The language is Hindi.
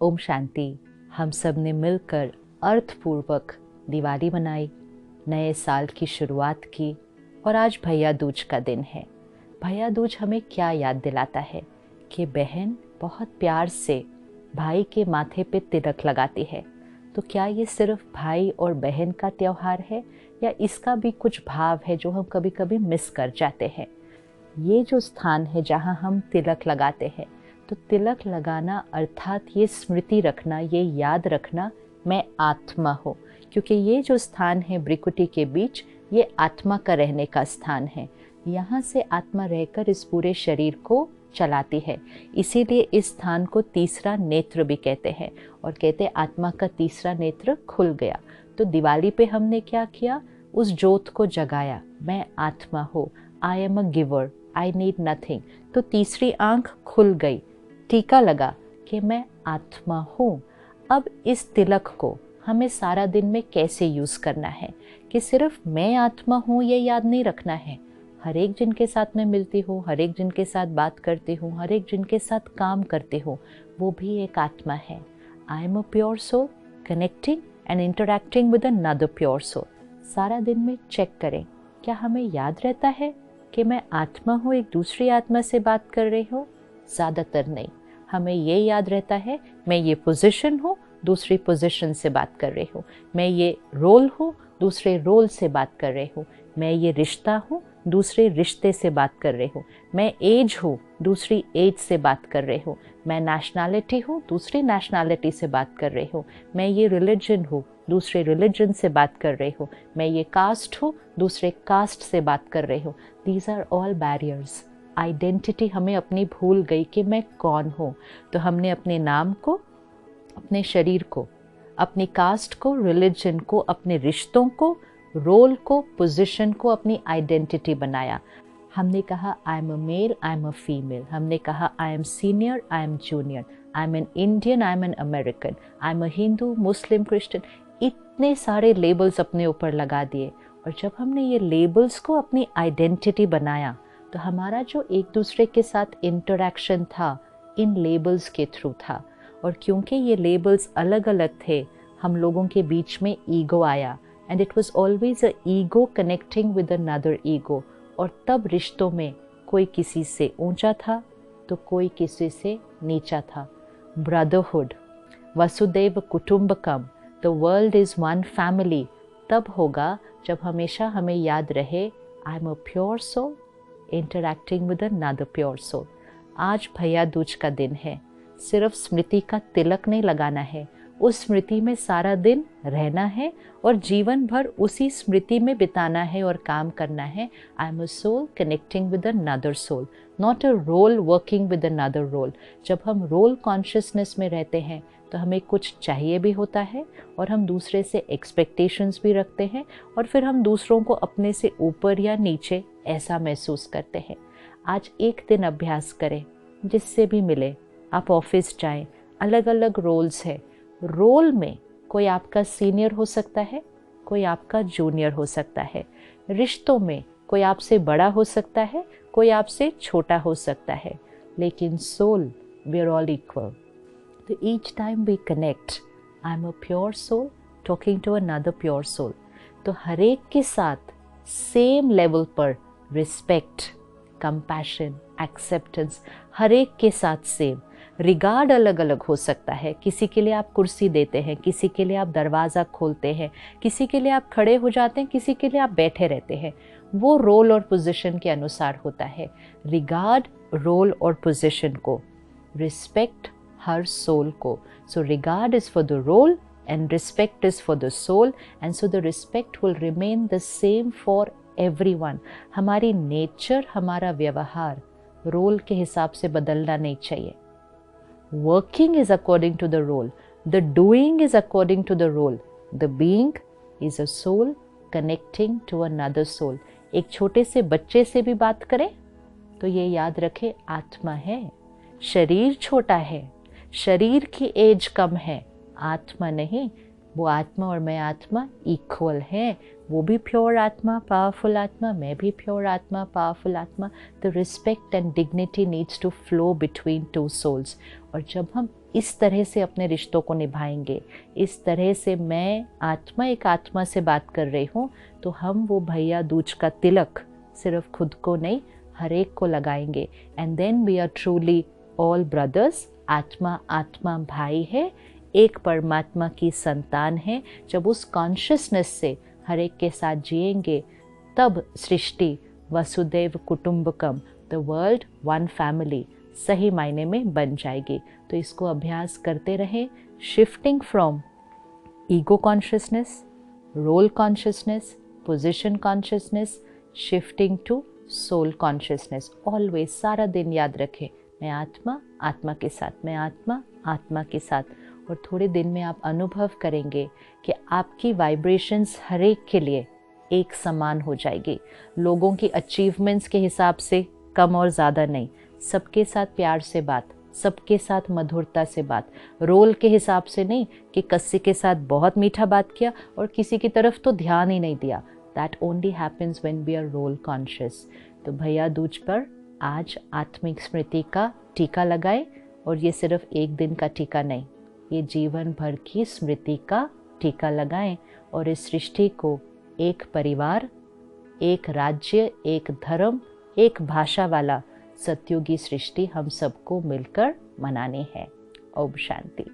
ओम शांति। हम सब ने मिलकर अर्थपूर्वक दिवाली मनाई, नए साल की शुरुआत की और आज भैया दूज का दिन है। भैया दूज हमें क्या याद दिलाता है कि बहन बहुत प्यार से भाई के माथे पे तिलक लगाती है। तो क्या ये सिर्फ भाई और बहन का त्योहार है या इसका भी कुछ भाव है जो हम कभी कभी मिस कर जाते हैं। ये जो स्थान है जहाँ हम तिलक लगाते हैं, तो तिलक लगाना अर्थात ये स्मृति रखना, ये याद रखना मैं आत्मा हूँ, क्योंकि ये जो स्थान है भ्रिकुटी के बीच, ये आत्मा का रहने का स्थान है। यहाँ से आत्मा रहकर इस पूरे शरीर को चलाती है। इसीलिए इस स्थान को तीसरा नेत्र भी कहते हैं और कहते हैं आत्मा का तीसरा नेत्र खुल गया। तो दिवाली पे हमने क्या किया, उस ज्योत को जगाया। मैं आत्मा हूँ, आई am a giver, I need nothing. तो तीसरी आंख खुल गई, टीका लगा कि मैं आत्मा हूँ। अब इस तिलक को हमें सारा दिन में कैसे यूज़ करना है कि सिर्फ मैं आत्मा हूँ ये याद नहीं रखना है। हर एक जिनके साथ मैं मिलती हूँ, हर एक जिनके साथ बात करती हूँ, हर एक जिनके साथ काम करती हूँ, वो भी एक आत्मा है। I am a pure soul connecting and interacting with another pure soul. सारा दिन में चेक करें, क्या हमें याद रहता है कि मैं आत्मा हूँ, एक दूसरी आत्मा से बात कर रही हूँ? ज़्यादातर नहीं। हमें ये याद रहता है मैं ये पोजीशन हूँ, दूसरी पोजीशन से बात कर रही हूँ। मैं ये रोल हूँ, दूसरे रोल से बात कर रही हूँ। मैं ये रिश्ता हूँ, दूसरे रिश्ते से बात कर रही हूँ। मैं एज हूँ, दूसरी एज से बात कर रही हूँ। मैं नेशनैलिटी हूँ, दूसरी नेशनैलिटी से बात कर रही हूँ। मैं ये रिलीजन हूँ, दूसरे रिलीजन से बात कर रही हूँ। मैं ये कास्ट हूँ, दूसरे कास्ट से बात कर रही हूँ। These are all barriers. Identity हमें अपनी भूल गई कि मैं कौन हूँ। तो हमने अपने नाम को, अपने शरीर को, अपनी कास्ट को, रिलीजन को, अपने रिश्तों को, रोल को, पोजीशन को अपनी आइडेंटिटी बनाया। हमने कहा I am a male, I am a female. हमने कहा I am senior, I am junior, I am an Indian, I am an American, I am a Hindu, Muslim, Christian. इतने सारे लेबल्स अपने ऊपर लगा दिए। और जब हमने ये लेबल्स को अपनी आइडेंटिटी बनाया, तो हमारा जो एक दूसरे के साथ इंटरैक्शन था इन लेबल्स के थ्रू था। और क्योंकि ये लेबल्स अलग अलग थे, हम लोगों के बीच में ईगो आया, and it was always a ego connecting with another ego. और तब रिश्तों में कोई किसी से ऊंचा था तो कोई किसी से नीचा था। ब्रदरहुड, वसुदैव कुटुंबकम, the world is one family, तब होगा जब हमेशा हमें याद रहे I am a pure soul interacting with another pure soul. आज भैया दूज का दिन है। सिर्फ स्मृति का तिलक नहीं लगाना है, उस स्मृति में सारा दिन रहना है और जीवन भर उसी स्मृति में बिताना है और काम करना है। I am a soul connecting with another soul, not a role working with another role. जब हम रोल कॉन्शियसनेस में रहते हैं तो हमें कुछ चाहिए भी होता है और हम दूसरे से एक्सपेक्टेशंस भी रखते हैं और फिर हम दूसरों को अपने से ऊपर या नीचे ऐसा महसूस करते हैं। आज एक दिन अभ्यास करें, जिससे भी मिले। आप ऑफिस जाएं, अलग अलग रोल्स है। रोल में कोई आपका सीनियर हो सकता है, कोई आपका जूनियर हो सकता है। रिश्तों में कोई आपसे बड़ा हो सकता है, कोई आपसे छोटा हो सकता है, लेकिन soul we are all equal. तो each time we connect, I am a pure soul talking to another pure soul. तो हर एक के साथ सेम लेवल पर रिस्पेक्ट, कंपैशन, एक्सेप्टेंस, हर एक के साथ सेम। रिगार्ड अलग अलग हो सकता है। किसी के लिए आप कुर्सी देते हैं, किसी के लिए आप दरवाज़ा खोलते हैं, किसी के लिए आप खड़े हो जाते हैं, किसी के लिए आप बैठे रहते हैं। वो रोल और पोजीशन के अनुसार होता है। रिगार्ड रोल और पोजीशन को, रिस्पेक्ट हर सोल को। So regard is for the role and respect is for the soul, and so the respect will remain the same for everyone. हमारी नेचर, हमारा व्यवहार रोल के हिसाब से बदलना नहीं चाहिए। Working is according to the role, the doing is according to the role, the being is a soul connecting to another soul. एक छोटे से बच्चे से भी बात करें तो ये याद रखें आत्मा है। शरीर छोटा है, शरीर की एज कम है, आत्मा नहीं। वो आत्मा और मैं आत्मा इक्वल है। वो भी प्योर आत्मा, पावरफुल आत्मा, मैं भी प्योर आत्मा, पावरफुल आत्मा। The respect and dignity needs to flow between two souls. और जब हम इस तरह से अपने रिश्तों को निभाएंगे, इस तरह से मैं आत्मा एक आत्मा से बात कर रही हूँ, तो हम वो भैया दूज का तिलक सिर्फ खुद को नहीं, हर एक को लगाएंगे। And then we are truly all brothers. आत्मा आत्मा भाई है, एक परमात्मा की संतान है। जब उस कॉन्शियसनेस से हर एक के साथ जिएंगे, तब सृष्टि वसुदैव कुटुंबकम, द वर्ल्ड वन फैमिली, सही मायने में बन जाएगी। तो इसको अभ्यास करते रहें, shifting from ego consciousness, role consciousness, position consciousness, shifting to soul consciousness. Always, सारा दिन याद रखें, मैं आत्मा आत्मा के साथ, मैं आत्मा आत्मा के साथ। और थोड़े दिन में आप अनुभव करेंगे कि आपकी वाइब्रेशंस हर एक के लिए एक समान हो जाएगी। लोगों की अचीवमेंट्स के हिसाब से कम और ज़्यादा नहीं, सबके साथ प्यार से बात, सबके साथ मधुरता से बात, रोल के हिसाब से नहीं कि किसी के साथ बहुत मीठा बात किया और किसी की तरफ तो ध्यान ही नहीं दिया। That only happens when we are role conscious. तो भैया दूज पर आज आत्मिक स्मृति का टीका लगाएं। और ये सिर्फ एक दिन का टीका नहीं, ये जीवन भर की स्मृति का टीका लगाएं। और इस सृष्टि को एक परिवार, एक राज्य, एक धर्म, एक भाषा वाला सतयुगी सृष्टि हम सबको मिलकर मनानी है। ओम शांति।